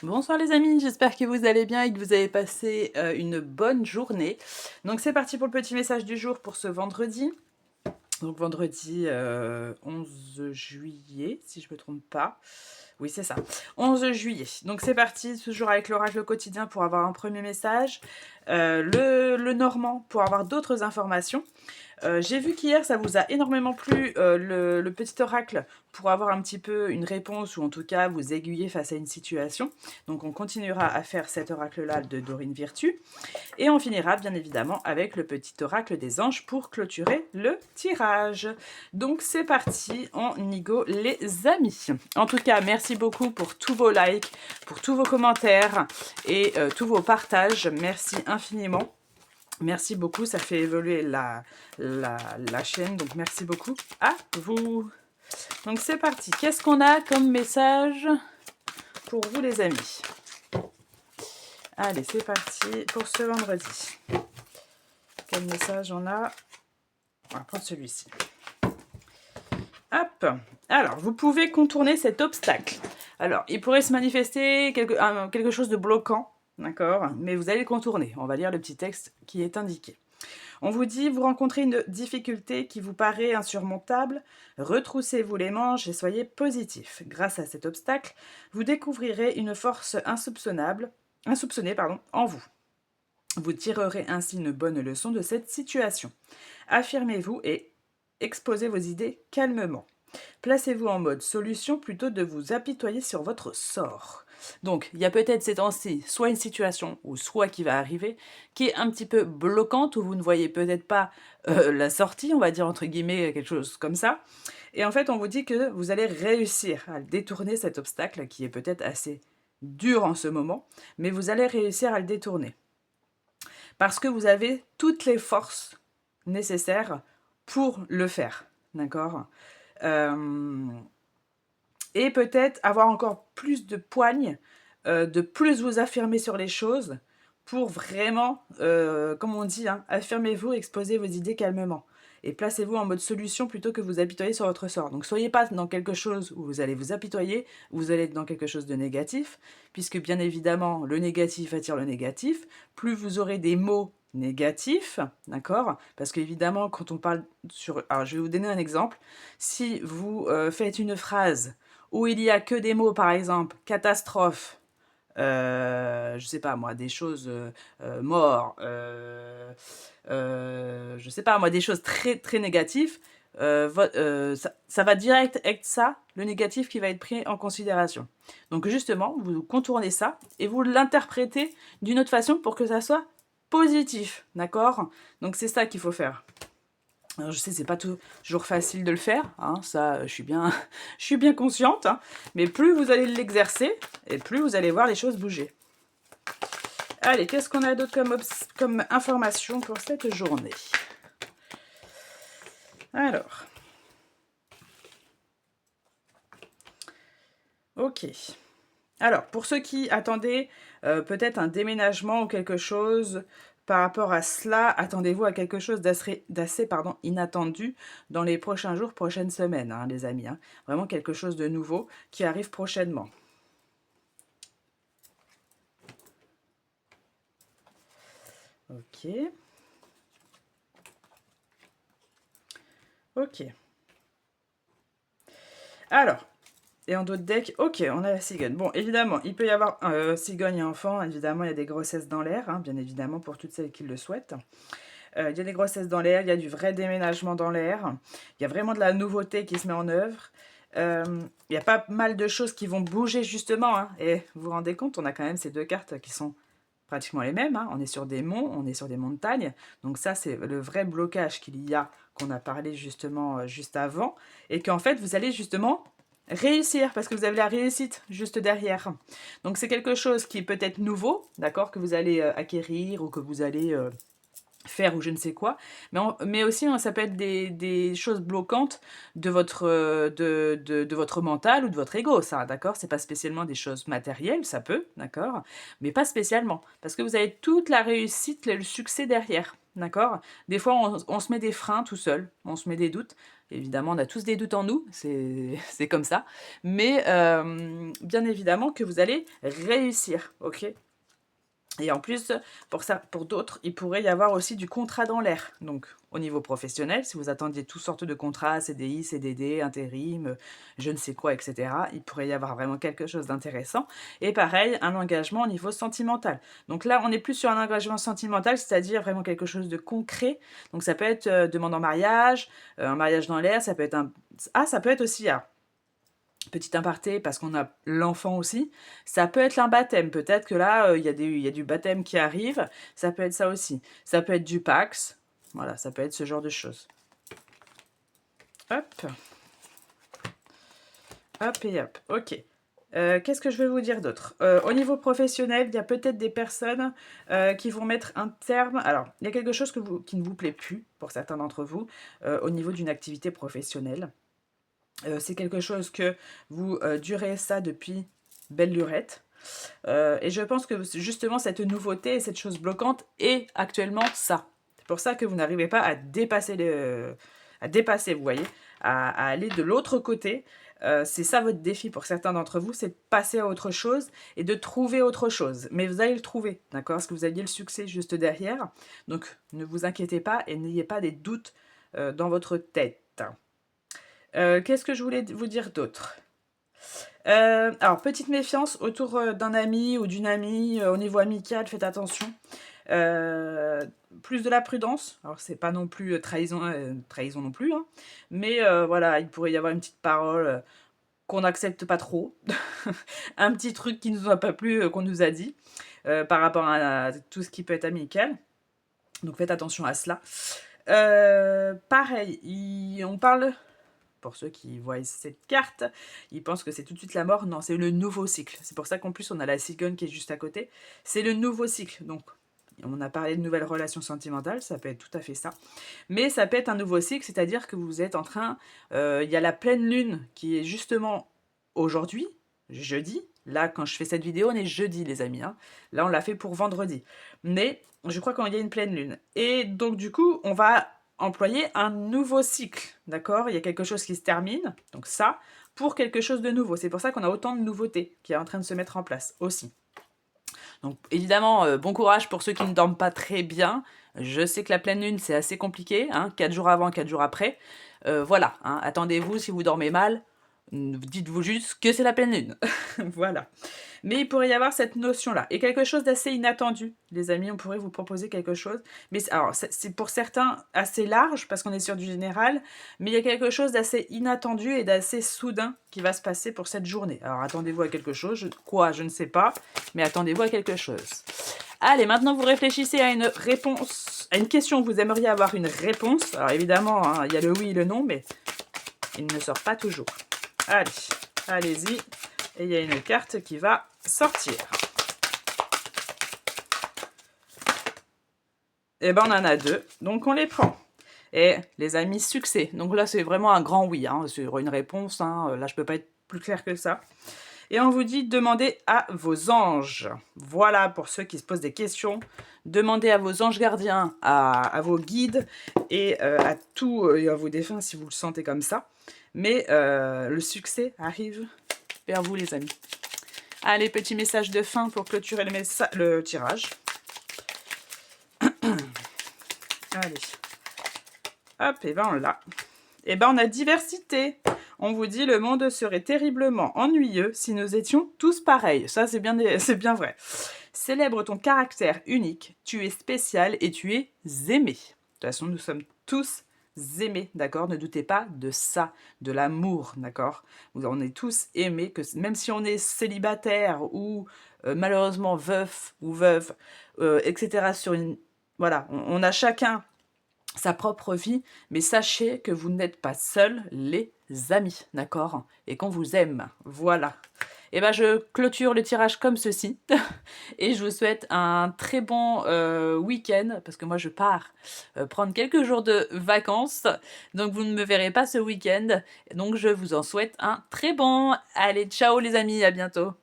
Bonsoir les amis, j'espère que vous allez bien et que vous avez passé une bonne journée. Donc c'est parti pour le petit message du jour pour ce vendredi. Donc vendredi 11 juillet, si je ne me trompe pas. Oui, c'est ça. 11 juillet. Donc c'est parti, toujours avec l'oracle quotidien pour avoir un premier message. Le normand pour avoir d'autres informations. J'ai vu qu'hier, ça vous a énormément plu, le petit oracle, pour avoir un petit peu une réponse, ou en tout cas vous aiguiller face à une situation. Donc on continuera à faire cet oracle-là de Dorine Virtue. Et on finira bien évidemment avec le petit oracle des anges pour clôturer le tirage. Donc c'est parti, on y go les amis. En tout cas, merci beaucoup pour tous vos likes, pour tous vos commentaires et tous vos partages. Merci infiniment. Merci beaucoup, ça fait évoluer la chaîne, donc merci beaucoup à vous. Donc c'est parti, qu'est-ce qu'on a comme message pour vous les amis? Allez, c'est parti pour ce vendredi. Quel message on a? On va prendre celui-ci. Hop. Alors, vous pouvez contourner cet obstacle. Alors, il pourrait se manifester quelque chose de bloquant, d'accord? Mais vous allez le contourner. On va lire le petit texte qui est indiqué. On vous dit, vous rencontrez une difficulté qui vous paraît insurmontable, retroussez-vous les manches et soyez positif. Grâce à cet obstacle, vous découvrirez une force insoupçonnée en vous. Vous tirerez ainsi une bonne leçon de cette situation. Affirmez-vous et exposez vos idées calmement. Placez-vous en mode solution plutôt de vous apitoyer sur votre sort. Donc, il y a peut-être ces temps-ci soit une situation ou soit qui va arriver qui est un petit peu bloquante, où vous ne voyez peut-être pas la sortie, on va dire entre guillemets, quelque chose comme ça. Et en fait, on vous dit que vous allez réussir à détourner cet obstacle qui est peut-être assez dur en ce moment, mais vous allez réussir à le détourner. Parce que vous avez toutes les forces nécessaires pour le faire, d'accord? Et peut-être avoir encore plus de poigne, de plus vous affirmer sur les choses, pour vraiment, comme on dit, hein, affirmez-vous, exposez vos idées calmement. Et placez-vous en mode solution plutôt que vous apitoyer sur votre sort. Donc soyez pas dans quelque chose où vous allez vous apitoyer, où vous allez être dans quelque chose de négatif, puisque bien évidemment, le négatif attire le négatif. Plus vous aurez des mots négatifs, d'accord? Parce qu'évidemment, quand on parle sur... Alors, je vais vous donner un exemple. Si vous faites une phrase où il y a que des mots, par exemple, catastrophe, je sais pas moi, des choses morts, je sais pas moi, des choses très très négatives, ça va direct être ça, le négatif qui va être pris en considération. Donc justement, vous contournez ça et vous l'interprétez d'une autre façon pour que ça soit positif, d'accord? Donc c'est ça qu'il faut faire. Alors je sais, c'est pas toujours facile de le faire, hein, ça, je suis bien consciente, hein, mais plus vous allez l'exercer, et plus vous allez voir les choses bouger. Allez, qu'est-ce qu'on a d'autre comme information pour cette journée? Alors. Ok. Alors, pour ceux qui attendaient peut-être un déménagement ou quelque chose par rapport à cela, attendez-vous à quelque chose d'assez inattendu dans les prochains jours, prochaines semaines, hein, les amis. Hein. Vraiment quelque chose de nouveau qui arrive prochainement. Ok. Ok. Alors, et en d'autres decks, ok, on a la cigogne. Bon, évidemment, il peut y avoir cigogne et enfant. Évidemment, il y a des grossesses dans l'air, hein, bien évidemment, pour toutes celles qui le souhaitent. Il y a des grossesses dans l'air, il y a du vrai déménagement dans l'air. Il y a vraiment de la nouveauté qui se met en œuvre. Il y a pas mal de choses qui vont bouger, justement. Hein, et vous vous rendez compte, on a quand même ces deux cartes qui sont pratiquement les mêmes. Hein. On est sur des monts, on est sur des montagnes. Donc ça, c'est le vrai blocage qu'il y a, qu'on a parlé justement juste avant. Et qu'en fait, vous allez justement réussir, parce que vous avez la réussite juste derrière. Donc c'est quelque chose qui est peut-être nouveau, d'accord, que vous allez acquérir ou que vous allez faire ou je ne sais quoi, mais aussi hein, ça peut être des choses bloquantes de votre, de votre mental ou de votre ego, ça, d'accord? C'est pas spécialement des choses matérielles, ça peut, d'accord? Mais pas spécialement, parce que vous avez toute la réussite, le succès derrière. d'accord? Des fois, on se met des freins tout seul, on se met des doutes. Évidemment, on a tous des doutes en nous, c'est c'est comme ça. Mais bien évidemment que vous allez réussir, OK? Et en plus, pour ça, pour d'autres, il pourrait y avoir aussi du contrat dans l'air. Donc, au niveau professionnel, si vous attendiez toutes sortes de contrats, CDI, CDD, intérim, je ne sais quoi, etc., il pourrait y avoir vraiment quelque chose d'intéressant. Et pareil, un engagement au niveau sentimental. Donc là, on est plus sur un engagement sentimental, c'est-à-dire vraiment quelque chose de concret. Donc ça peut être demande en mariage, un mariage dans l'air, ça peut être un... Ah, ça peut être aussi... ah, petit aparté, parce qu'on a l'enfant aussi, ça peut être un baptême. Peut-être que là, il y a du baptême qui arrive. Ça peut être ça aussi. Ça peut être du Pax. Voilà, ça peut être ce genre de choses. Hop. Hop et hop. Ok. Qu'est-ce que je vais vous dire d'autre? Au niveau professionnel, il y a peut-être des personnes qui vont mettre un terme. Alors, il y a quelque chose qui ne vous plaît plus, pour certains d'entre vous, au niveau d'une activité professionnelle. C'est quelque chose que vous durez ça depuis belle lurette. Et je pense que justement cette nouveauté et cette chose bloquante est actuellement ça. C'est pour ça que vous n'arrivez pas à dépasser, vous voyez, à aller de l'autre côté. C'est ça votre défi pour certains d'entre vous, c'est de passer à autre chose et de trouver autre chose. Mais vous allez le trouver, d'accord? Parce que vous aviez le succès juste derrière. Donc ne vous inquiétez pas et n'ayez pas des doutes dans votre tête. Qu'est-ce que je voulais vous dire d'autre? Alors, petite méfiance autour d'un ami ou d'une amie, au niveau amical, faites attention. Plus de la prudence. Alors, c'est pas non plus trahison non plus, hein. Mais voilà, il pourrait y avoir une petite parole qu'on n'accepte pas trop. Un petit truc qui nous a pas plu, qu'on nous a dit, par rapport à tout ce qui peut être amical. Donc, faites attention à cela. Pareil, on parle... Pour ceux qui voient cette carte, ils pensent que c'est tout de suite la mort. Non, c'est le nouveau cycle. C'est pour ça qu'en plus, on a la cigogne qui est juste à côté. C'est le nouveau cycle. Donc, on a parlé de nouvelles relations sentimentales, ça peut être tout à fait ça. Mais ça peut être un nouveau cycle, c'est-à-dire que vous êtes en train... Il y a la pleine lune qui est justement aujourd'hui, jeudi. Là, quand je fais cette vidéo, on est jeudi, les amis, hein. Là, on l'a fait pour vendredi. Mais je crois qu'il y a une pleine lune. Et donc, du coup, on va employer un nouveau cycle, d'accord? Il y a quelque chose qui se termine, donc ça, pour quelque chose de nouveau. C'est pour ça qu'on a autant de nouveautés qui est en train de se mettre en place aussi. Donc évidemment, bon courage pour ceux qui ne dorment pas très bien. Je sais que la pleine lune, c'est assez compliqué, hein, 4 jours avant, 4 jours après. Voilà, hein, attendez-vous si vous dormez mal, dites-vous juste que c'est la pleine lune. Voilà. Mais il pourrait y avoir cette notion-là. Et quelque chose d'assez inattendu, les amis, on pourrait vous proposer quelque chose. Mais alors, c'est pour certains assez large, parce qu'on est sur du général, mais il y a quelque chose d'assez inattendu et d'assez soudain qui va se passer pour cette journée. Alors, attendez-vous à quelque chose. Quoi, je ne sais pas, mais attendez-vous à quelque chose. Allez, maintenant, vous réfléchissez à une réponse, à une question où vous aimeriez avoir une réponse. Alors, évidemment, hein, il y a le oui et le non, mais il ne sort pas toujours. Allez, allez-y. Et il y a une carte qui va sortir. Et ben on en a deux, donc on les prend. Et les amis, succès. Donc là, c'est vraiment un grand oui, hein, sur une réponse. Hein, là, je peux pas être plus clair que ça. Et on vous dit, demandez à vos anges. Voilà, pour ceux qui se posent des questions. Demandez à vos anges gardiens, à vos guides et à tous et à vos défunts si vous le sentez comme ça. Mais le succès arrive vers vous, les amis. Allez, petit message de fin pour clôturer le tirage. Allez. Hop, et ben on l'a. Et ben on a diversité. On vous dit le monde serait terriblement ennuyeux si nous étions tous pareils. Ça, c'est bien vrai. Célèbre ton caractère unique. Tu es spécial et tu es aimé. De toute façon, nous sommes tous aimés, d'accord? Ne doutez pas de ça, de l'amour, d'accord? On est tous aimés, que même si on est célibataire ou malheureusement veuf ou veuve, etc. Voilà, on a chacun sa propre vie, mais sachez que vous n'êtes pas seuls, les amis, d'accord? Et qu'on vous aime, voilà. Et ben je clôture le tirage comme ceci, et je vous souhaite un très bon week-end, parce que moi je pars prendre quelques jours de vacances, donc vous ne me verrez pas ce week-end, donc je vous en souhaite un très bon. Allez, ciao les amis, à bientôt.